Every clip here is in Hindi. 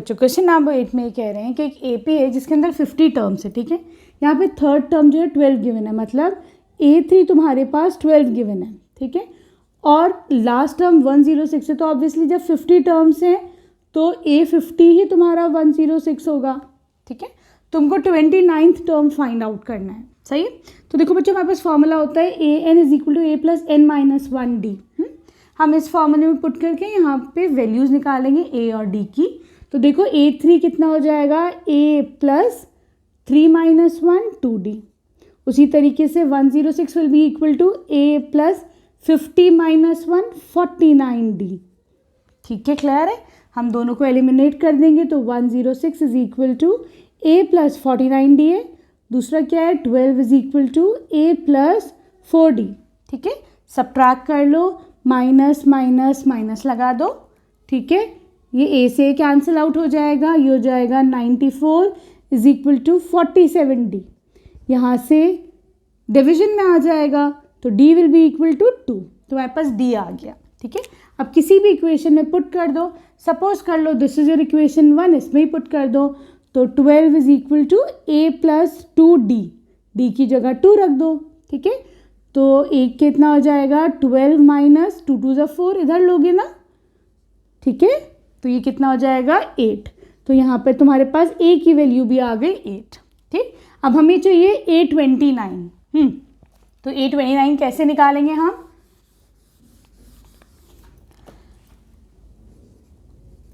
जो क्वेश्चन नंबर 8 में कह रहे हैं कि एक एपी है जिसके अंदर 50 टर्म्स है, ठीक है। यहाँ पे थर्ड टर्म जो है 12 गिवन है, मतलब A3 तुम्हारे पास 12 गिवन है, ठीक है। और लास्ट टर्म 106 है, तो ऑब्वियसली जब 50 टर्म्स हैं तो A50 ही तुम्हारा 106 होगा, ठीक है। तुमको 29th टर्म फाइंड आउट करना है, सही है। तो देखो बच्चों, हमारे पास फॉर्मूला होता है AN = A + N - 1D। हम इस फॉर्मूले में पुट करके यहाँ पे वैल्यूज़ निकालेंगे A और D की। तो देखो A3 कितना हो जाएगा, A + 3 - 1 2D। उसी तरीके से 106 will be equal to A + 50 - 1 49D। ठीक है, क्लियर है। हम दोनों को एलिमिनेट कर देंगे तो 106 is equal to A + 49D है। दूसरा क्या है, 12 is equal to A + 4D। ठीक है, सब्ट्रैक्ट कर लो, माइनस माइनस माइनस लगा दो, ठीक है। ये A से कैंसिल आउट हो जाएगा, ये हो जाएगा 94 इज इक्वल टू 47D। यहाँ से डिवीजन में आ जाएगा तो D will be equal to 2, तो हमारे पास D आ गया, ठीक है। अब किसी भी इक्वेशन में पुट कर दो, सपोज कर लो दिस इज योर इक्वेशन 1, इसमें ही पुट कर दो। तो 12 is equal to A + 2D, D की जगह 2 रख दो, ठीक है। तो एक कितना हो जाएगा, 12 - 2 2 = 4, इधर लोगे ना, ठीक है। तो ये कितना हो जाएगा, 8। तो यहाँ पे तुम्हारे पास A की वैल्यू भी आ गई 8, ठीक। अब हमें चाहिए A29। तो A29 कैसे निकालेंगे हम,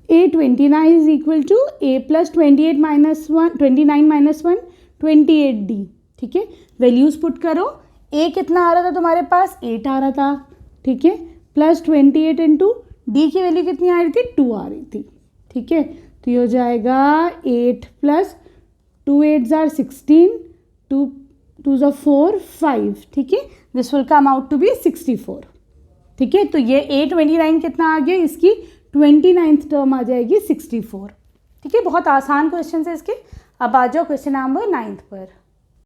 A29 is equal to A + 29 - 1 28D, ठीक है। वैल्यूज पुट करो, A कितना आ रहा था तुम्हारे पास, 8 आ रहा था, ठीक है, प्लस 28 इंटू D की वैल्यू कितनी आ रही थी, 2 आ रही थी, ठीक है। तो ये हो जाएगा 8 + 2 8 = 16, 2 2 = 4 5, ठीक है। This will come out to be 64, ठीक है। तो ये A29 कितना आ गया, इसकी 29th टर्म आ जाएगी 64, ठीक है। बहुत आसान क्वेश्चन है इसके। अब आ जाओ क्वेश्चन नंबर 9 पर।